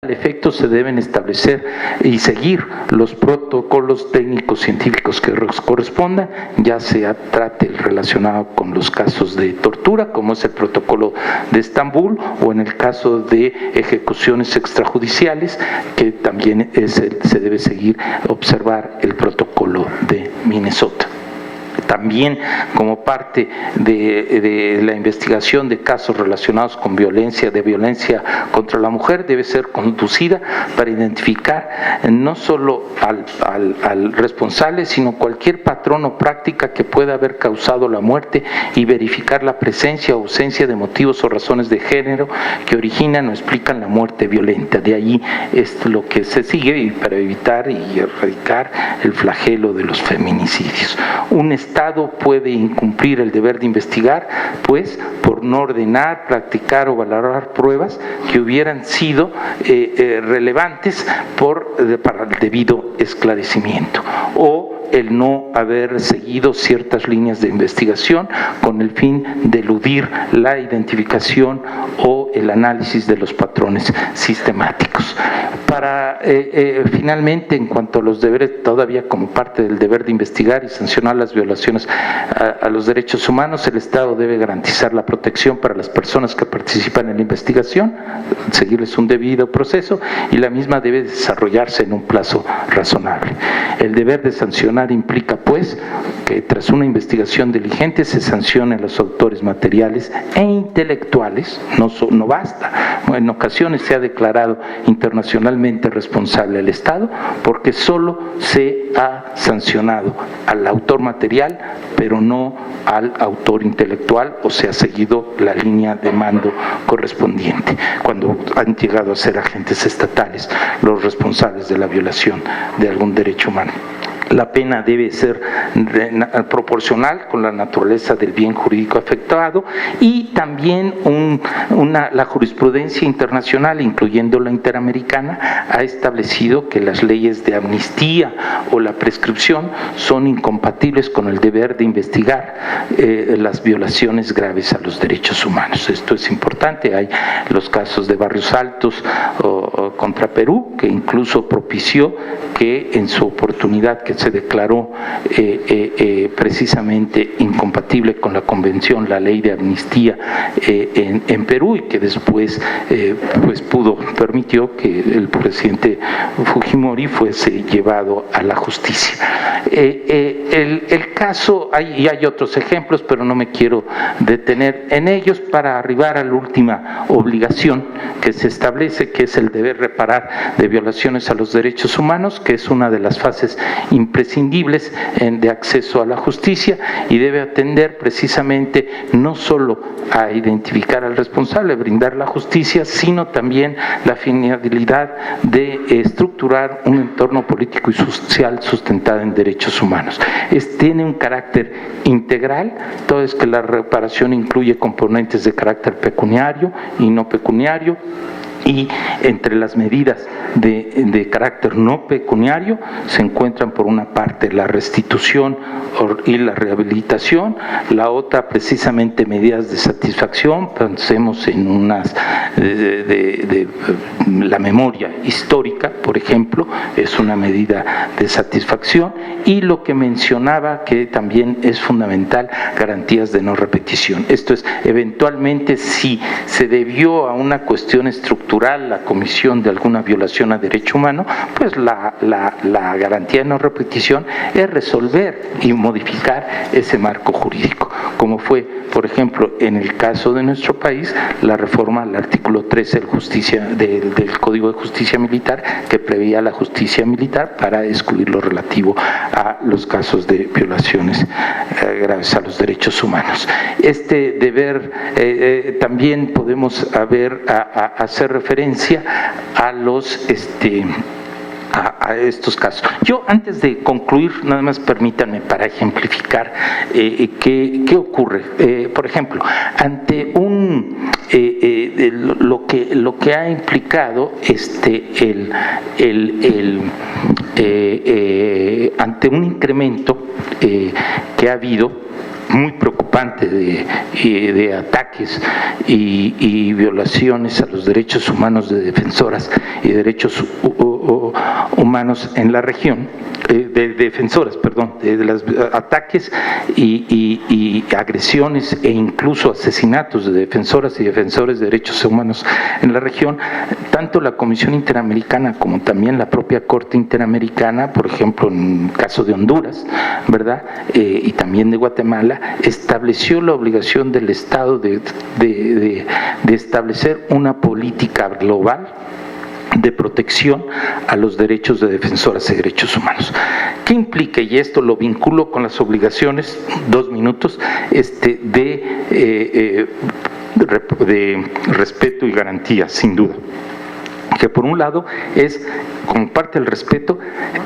Al efecto se deben establecer y seguir los protocolos técnicos científicos que correspondan, ya sea trate el relacionado con los casos de tortura, como es el protocolo de Estambul, o en el caso de ejecuciones extrajudiciales, que también se debe seguir, observar el protocolo de Minnesota. También, como parte de la investigación de casos relacionados con violencia contra la mujer, debe ser conducida para identificar no solo al responsable, sino cualquier patrón o práctica que pueda haber causado la muerte, y verificar la presencia o ausencia de motivos o razones de género que originan o explican la muerte violenta. De ahí es lo que se sigue, y para evitar y erradicar el flagelo de los feminicidios. Un Estado puede incumplir el deber de investigar, pues, por no ordenar, practicar o valorar pruebas que hubieran sido relevantes para el debido esclarecimiento, o el no haber seguido ciertas líneas de investigación con el fin de eludir la identificación o el análisis de los patrones sistemáticos. Finalmente, en cuanto a los deberes, todavía como parte del deber de investigar y sancionar las violaciones a los derechos humanos, el Estado debe garantizar la protección para las personas que participan en la investigación, seguirles un debido proceso, y la misma debe desarrollarse en un plazo razonable. El deber de sancionar implica, pues, que tras una investigación diligente se sancionen a los autores materiales e intelectuales. No basta. En ocasiones se ha declarado internacionalmente responsable al Estado porque solo se ha sancionado al autor material, pero no al autor intelectual, o se ha seguido la línea de mando correspondiente cuando han llegado a ser agentes estatales los responsables de la violación de algún derecho humano. La pena debe ser proporcional con la naturaleza del bien jurídico afectado, y también la jurisprudencia internacional, incluyendo la interamericana, ha establecido que las leyes de amnistía o la prescripción son incompatibles con el deber de investigar las violaciones graves a los derechos humanos. Esto es importante. Hay los casos de Barrios Altos contra Perú, que incluso propició que en su oportunidad que se declaró precisamente incompatible con la convención, la ley de amnistía en Perú, y que después pues permitió que el presidente Fujimori fuese llevado a la justicia. El caso, hay otros ejemplos, pero no me quiero detener en ellos, para arribar a la última obligación que se establece, que es el deber reparar de violaciones a los derechos humanos, que es una de las fases imprescindibles de acceso a la justicia, y debe atender precisamente no solo a identificar al responsable, brindar la justicia, sino también la finalidad de estructurar un entorno político y social sustentado en derechos humanos. Tiene un carácter integral, todo es que la reparación incluye componentes de carácter pecuniario y no pecuniario, y entre las medidas de carácter no pecuniario se encuentran, por una parte, la restitución y la rehabilitación, la otra precisamente medidas de satisfacción. Pensemos en unas la memoria histórica, por ejemplo, es una medida de satisfacción, y lo que mencionaba, que también es fundamental, garantías de no repetición. Esto es, eventualmente, si se debió a una cuestión estructural la comisión de alguna violación a derecho humano, pues la garantía de no repetición es resolver y modificar ese marco jurídico, como fue, por ejemplo, en el caso de nuestro país, la reforma al artículo 13 del Código de Justicia Militar, que preveía la justicia militar para excluir lo relativo a los casos de violaciones graves a los derechos humanos. Este deber también podemos hacer referencia a estos casos. Yo, antes de concluir, nada más permítanme, para ejemplificar qué ocurre. Por ejemplo, ante lo que ha implicado ante un incremento que ha habido muy preocupante de ataques y violaciones a los derechos humanos de defensoras y derechos humanos en la región, de defensoras, perdón, de los ataques y agresiones e incluso asesinatos de defensoras y defensores de derechos humanos en la región. Tanto la Comisión Interamericana como también la propia Corte Interamericana, por ejemplo, en el caso de Honduras, ¿verdad? Y también de Guatemala, estableció la obligación del Estado de establecer una política global de protección a los derechos de defensoras y derechos humanos. ¿Qué implica? Y esto lo vinculo con las obligaciones, 2 minutos, de respeto y garantía, sin duda. Que por un lado es, como parte del respeto,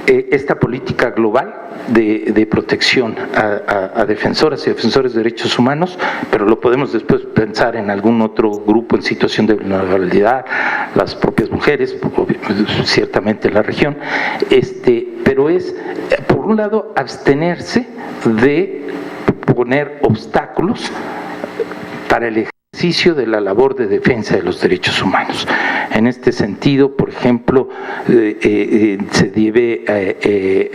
esta política global de protección a defensoras y defensores de derechos humanos, pero lo podemos después pensar en algún otro grupo en situación de vulnerabilidad, las propias mujeres, ciertamente en la región, pero es, por un lado, abstenerse de poner obstáculos para el ejercicio de la labor de defensa de los derechos humanos. En este sentido, por ejemplo, se debe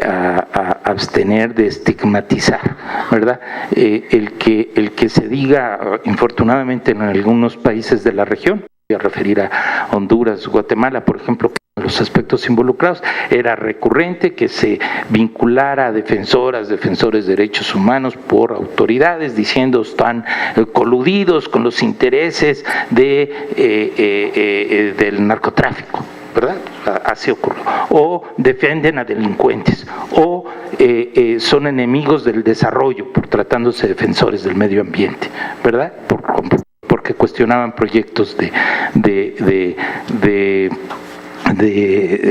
abstener de estigmatizar, ¿verdad? El que se diga, infortunadamente en algunos países de la región, voy a referir a Honduras, Guatemala, por ejemplo, los aspectos involucrados, era recurrente que se vinculara a defensores de derechos humanos por autoridades diciendo están coludidos con los intereses del narcotráfico, ¿verdad? Así ocurrió. O defienden a delincuentes, o son enemigos del desarrollo por tratándose de defensores del medio ambiente, ¿verdad? Porque cuestionaban proyectos de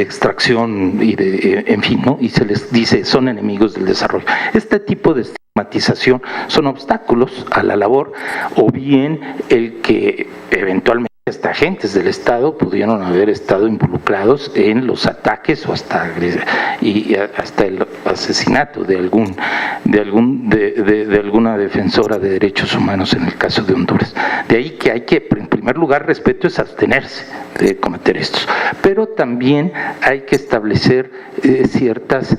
extracción y en fin, ¿no? Y se les dice son enemigos del desarrollo. Este tipo de estigmatización son obstáculos a la labor, o bien el que eventualmente hasta agentes del Estado pudieron haber estado involucrados en los ataques o hasta el asesinato de alguna defensora de derechos humanos en el caso de Honduras. De ahí que hay que, en primer lugar, respeto es abstenerse de cometer estos, pero también hay que establecer ciertas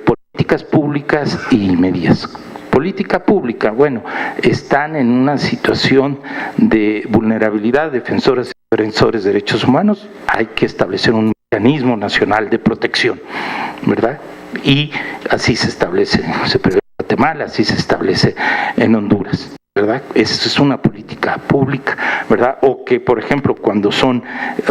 políticas públicas y medidas. Política pública, bueno, están en una situación de vulnerabilidad defensoras y defensores de derechos humanos, hay que establecer un mecanismo nacional de protección, ¿verdad? Y así se establece, se prevé en Guatemala, así se establece en Honduras, ¿verdad? Esa es una política pública, ¿verdad? O que, por ejemplo, cuando son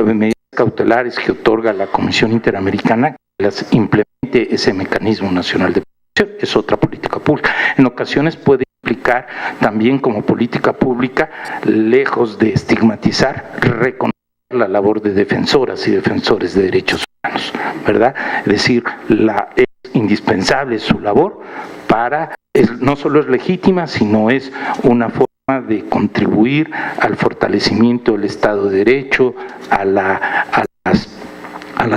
medidas cautelares que otorga la Comisión Interamericana, las implemente ese mecanismo nacional de protección, es otra política pública. En ocasiones puede implicar también como política pública, lejos de estigmatizar, reconocer la labor de defensoras y defensores de derechos humanos, ¿verdad? Es decir, es indispensable su labor no solo es legítima, sino es una forma de contribuir al fortalecimiento del Estado de Derecho, a la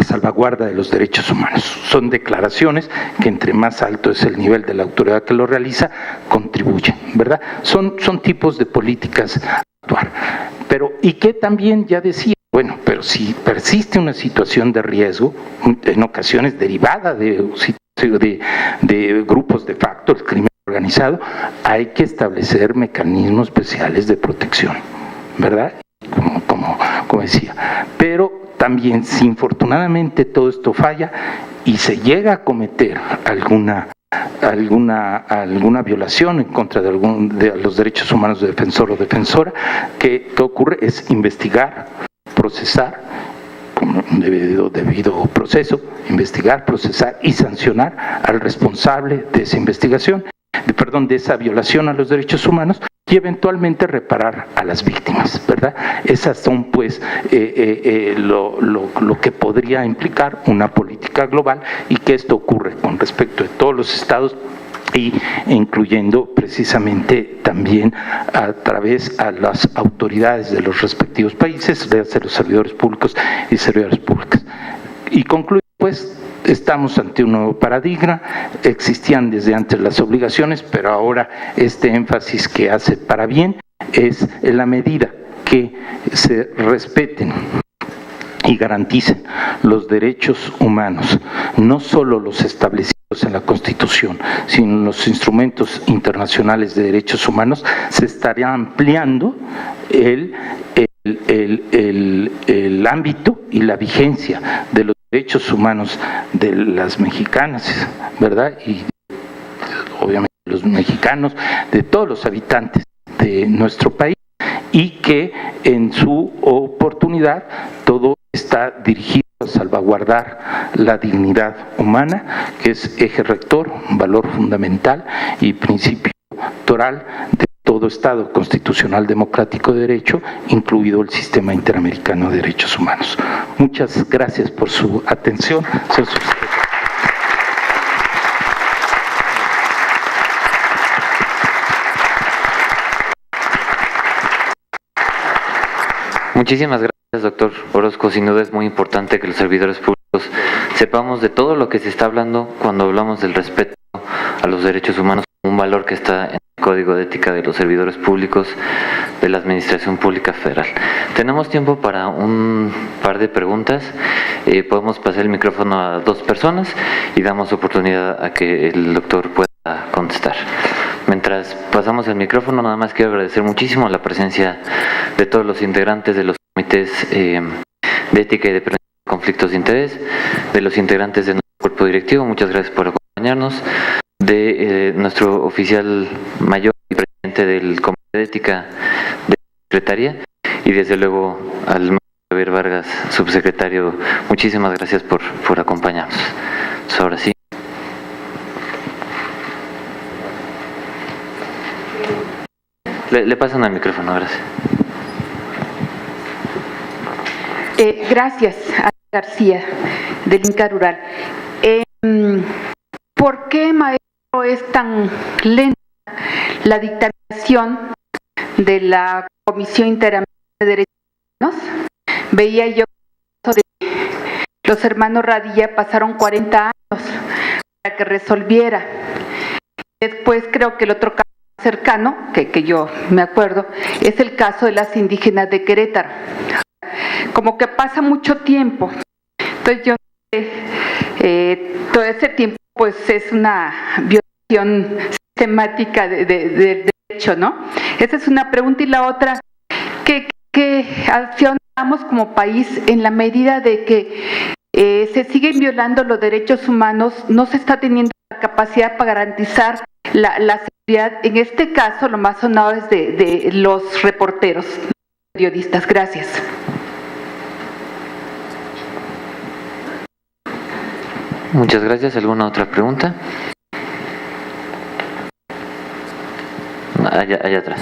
salvaguarda de los derechos humanos. Son declaraciones que entre más alto es el nivel de la autoridad que lo realiza, contribuyen, ¿verdad? Son tipos de políticas a actuar. Pero, y que también ya decía, bueno, pero si persiste una situación de riesgo, en ocasiones derivada de grupos de facto, el crimen organizado, hay que establecer mecanismos especiales de protección, ¿verdad? Como decía. Pero también, si infortunadamente todo esto falla y se llega a cometer alguna violación en contra de los derechos humanos de defensor o defensora, que ocurre es investigar, procesar, con debido proceso, investigar, procesar y sancionar al responsable de esa investigación, de esa violación a los derechos humanos, y eventualmente reparar a las víctimas, ¿verdad? Esas son, pues, lo que podría implicar una política global, y que esto ocurre con respecto de todos los estados, y incluyendo precisamente también a través a las autoridades de los respectivos países, de los servidores públicos y servidoras públicas. Y concluyo, pues, pues estamos ante un nuevo paradigma, existían desde antes las obligaciones, pero ahora este énfasis que hace para bien es en la medida que se respeten y garanticen los derechos humanos, no solo los establecidos en la Constitución, sino en los instrumentos internacionales de derechos humanos, se estaría ampliando el ámbito y la vigencia de los derechos humanos de las mexicanas, ¿verdad? Y obviamente los mexicanos, de todos los habitantes de nuestro país, y que en su oportunidad todo está dirigido a salvaguardar la dignidad humana, que es eje rector, valor fundamental y principio toral de todo Estado constitucional democrático de derecho, incluido el Sistema Interamericano de Derechos Humanos. Muchas gracias por su atención. Muchísimas gracias, doctor Orozco. Sin duda es muy importante que los servidores públicos sepamos de todo lo que se está hablando cuando hablamos del respeto a los derechos humanos como un valor que está en el Código de Ética de los Servidores Públicos de la Administración Pública Federal. Tenemos tiempo para un par de preguntas. Podemos pasar el micrófono a 2 personas y damos oportunidad a que el doctor pueda contestar. Mientras pasamos el micrófono, nada más quiero agradecer muchísimo la presencia de todos los integrantes de los comités de ética y de prevención de conflictos de interés, de los integrantes de nuestro cuerpo directivo, muchas gracias por acompañarnos, de nuestro oficial mayor y presidente del comité de ética de la Secretaría, y desde luego al maestro Javier Vargas, subsecretario, muchísimas gracias por acompañarnos. Ahora sí. Le pasan al micrófono, gracias. Gracias, Ana García, del Inca Rural. ¿Por qué, maestro, es tan lenta la dictaminación de la Comisión Interamericana de Derechos Humanos? Veía yo que los hermanos Radilla pasaron 40 años para que resolviera. Después creo que el otro caso cercano, que yo me acuerdo, es el caso de las indígenas de Querétaro. Como que pasa mucho tiempo. Entonces yo todo ese tiempo pues es una violación sistemática del derecho, ¿no? Esa es una pregunta. Y la otra, ¿qué acción damos como país en la medida de que se siguen violando los derechos humanos, no se está teniendo la capacidad para garantizar la seguridad? En este caso, lo más sonado es de los reporteros, periodistas. Gracias. Muchas gracias. ¿Alguna otra pregunta? Allá atrás.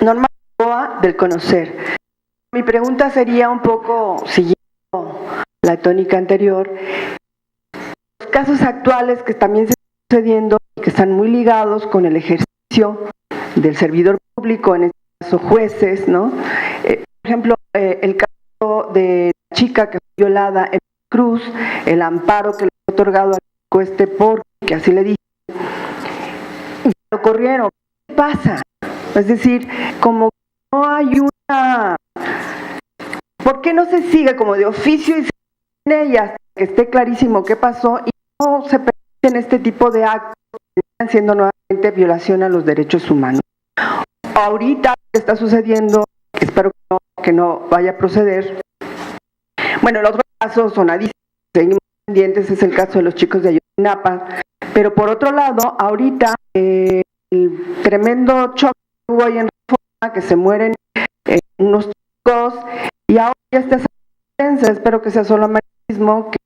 Norma Novoa, del Conocer. Mi pregunta sería un poco, siguiendo la tónica anterior, los casos actuales que también se están sucediendo y que están muy ligados con el ejercicio del servidor público, en este caso jueces, ¿no? Por ejemplo, el caso de la chica que fue violada en Cruz, el amparo que le fue otorgado al juez porque así le dije, lo corrieron. ¿Qué pasa? Es decir, como no hay una... ¿Por qué no se sigue como de oficio y se tiene y hasta que esté clarísimo qué pasó y no se permiten este tipo de actos que están siendo nuevamente violación a los derechos humanos? Ahorita está sucediendo, espero que no vaya a proceder. Bueno, los otros casos sonadísimos, seguimos pendientes, es el caso de los chicos de Ayotzinapa, pero por otro lado, ahorita el tremendo choque hubo ahí en Reforma, que se mueren unos chicos, y ahora ya está esa sentencia. Espero que sea solo amarillismo, que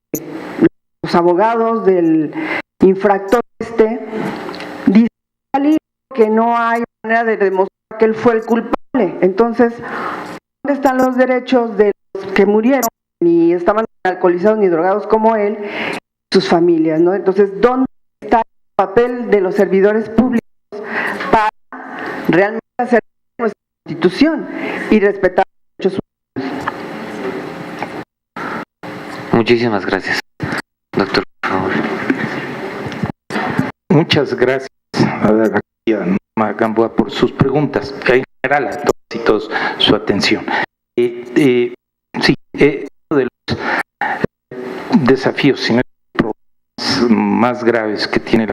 los abogados del infractor dicen que no hay manera de demostrar que él fue el culpable. Entonces, ¿dónde están los derechos de los que murieron y estaban alcoholizados ni drogados como él, sus familias, ¿no? Entonces, ¿dónde papel de los servidores públicos para realmente hacer nuestra Constitución y respetar los derechos humanos. Muchísimas gracias, doctor, por favor. Muchas gracias a la Norma Gamboa por sus preguntas, en general a todos y todos su atención. Sí, uno de los desafíos, si no problemas más graves que tiene la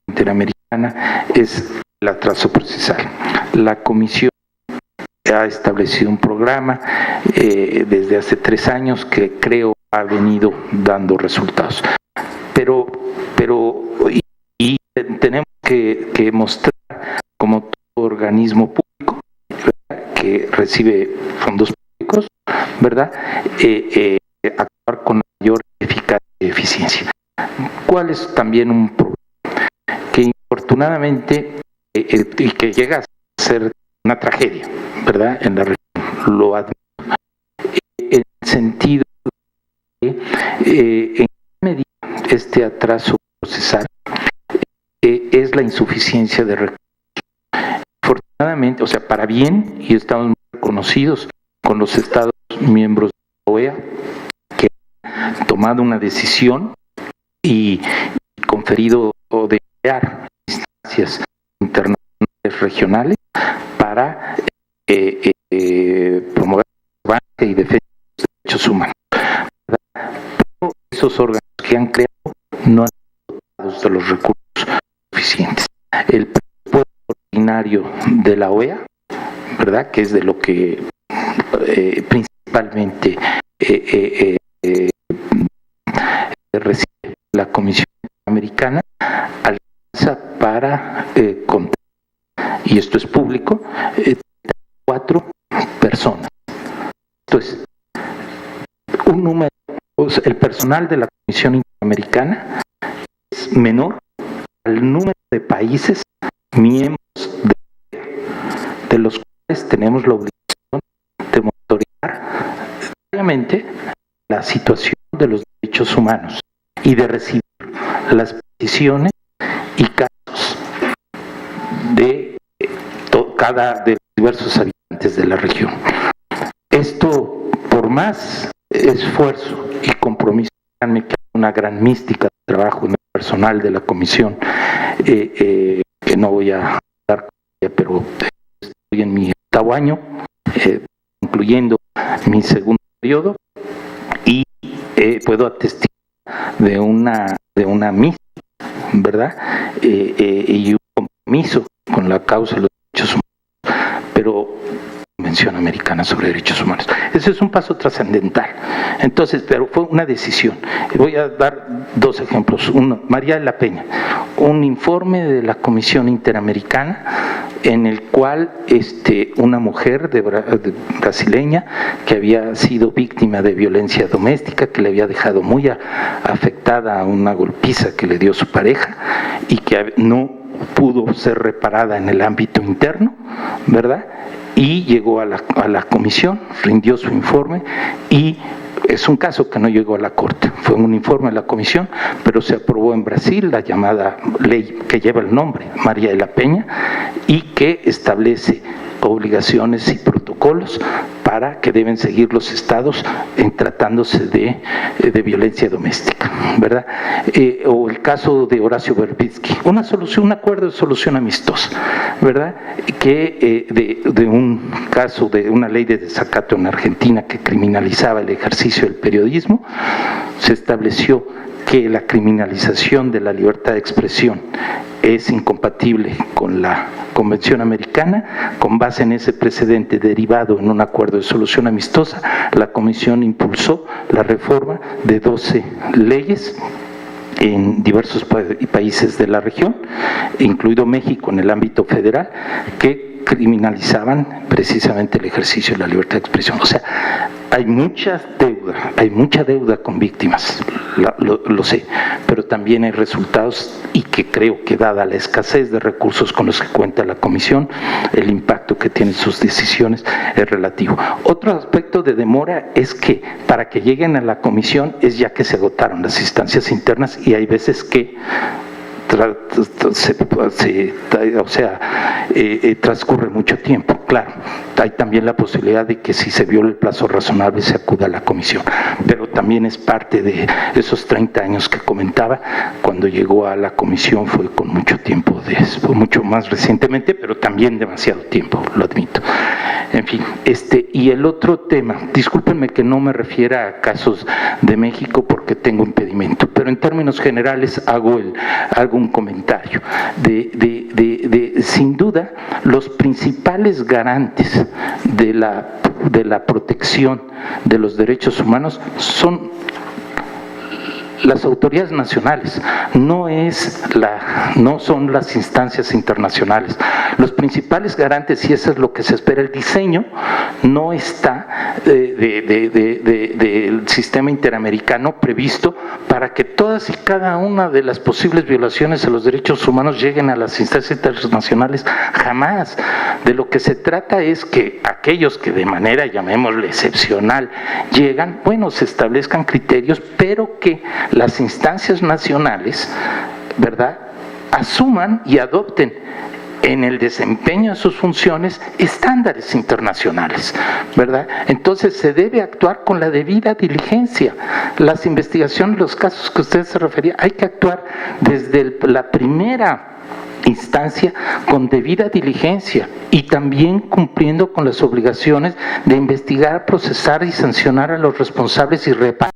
Interamericana es el atraso procesal. La Comisión ha establecido un programa desde hace 3 años que creo ha venido dando resultados. Pero tenemos que mostrar como todo organismo público, ¿verdad?, que recibe fondos públicos, ¿verdad?, actuar con mayor eficacia y eficiencia. ¿Cuál es también un problema? Que infortunadamente, y que llega a ser una tragedia, ¿verdad?, en la región, lo admito, en el sentido de en qué medida este atraso procesal es la insuficiencia de recursos. Afortunadamente, o sea, para bien, y estamos muy reconocidos con los Estados miembros de la OEA, que han tomado una decisión y conferido o de crear instancias internacionales regionales para promover el avance y defensa de los derechos humanos. Pero esos órganos que han creado no han sido dotados de los recursos suficientes. El presupuesto ordinario de la OEA, ¿verdad?, que es de lo que principalmente recibe la Comisión Interamericana, alcanza para contar, y esto es público, 4 personas. Esto es un número, o sea, el personal de la Comisión Interamericana es menor al número de países miembros de los cuales tenemos la obligación de monitorear diariamente la situación de los derechos humanos y de recibir las peticiones y casos de cada de los diversos habitantes de la región. Esto, por más esfuerzo y compromiso, créanme que hay una gran mística de trabajo en el personal de la comisión, que no voy a dar con ella, pero estoy en mi 8º año, incluyendo mi 2º periodo, y puedo atestiguar de una mística, ¿verdad?, y un compromiso con la causa de los derechos humanos, pero Convención Americana sobre Derechos Humanos. Ese es un paso trascendental. Entonces, pero fue una decisión. Voy a dar 2 ejemplos. Uno, María de la Peña, un informe de la Comisión Interamericana en el cual una mujer brasileña que había sido víctima de violencia doméstica, que le había dejado muy afectada a una golpiza que le dio su pareja y que no pudo ser reparada en el ámbito interno, ¿verdad?, y llegó a la comisión, rindió su informe, y es un caso que no llegó a la Corte, fue un informe de la comisión, pero se aprobó en Brasil la llamada ley que lleva el nombre María de la Peña y que establece obligaciones y protocolos para que deben seguir los estados en tratándose de violencia doméstica, ¿verdad? O el caso de Horacio Verbitsky, un acuerdo de solución amistosa, ¿verdad?, que de un caso de una ley de desacato en Argentina que criminalizaba el ejercicio del periodismo, se estableció que la criminalización de la libertad de expresión es incompatible con la Convención Americana. Con base en ese precedente derivado en un acuerdo de solución amistosa, la Comisión impulsó la reforma de 12 leyes en diversos países de la región, incluido México en el ámbito federal, que criminalizaban precisamente el ejercicio de la libertad de expresión. O sea, hay mucha deuda con víctimas, lo sé, pero también hay resultados, y que creo que dada la escasez de recursos con los que cuenta la Comisión, el impacto que tienen sus decisiones es relativo. Otro aspecto de demora es que para que lleguen a la Comisión es ya que se agotaron las instancias internas, y hay veces que transcurre mucho tiempo. Claro, hay también la posibilidad de que si se viola el plazo razonable se acuda a la comisión, pero también es parte de esos 30 años que comentaba. Cuando llegó a la comisión fue con mucho tiempo, mucho más recientemente, pero también demasiado tiempo, lo admito. En fin, y el otro tema, discúlpenme que no me refiera a casos de México porque tengo impedimento, pero en términos generales hago un comentario. Sin duda, los principales garantes de la protección de los derechos humanos son las autoridades nacionales, no son las instancias internacionales. Los principales garantes, y eso es lo que se espera, el diseño no está del sistema interamericano previsto para que todas y cada una de las posibles violaciones a los derechos humanos lleguen a las instancias internacionales, jamás. De lo que se trata es que aquellos que de manera, llamémosle, excepcional llegan, bueno, se establezcan criterios, pero que las instancias nacionales, ¿verdad?, asuman y adopten en el desempeño de sus funciones estándares internacionales, ¿verdad? Entonces se debe actuar con la debida diligencia. Las investigaciones, los casos que usted se refería, hay que actuar desde la primera instancia con debida diligencia y también cumpliendo con las obligaciones de investigar, procesar y sancionar a los responsables y reparar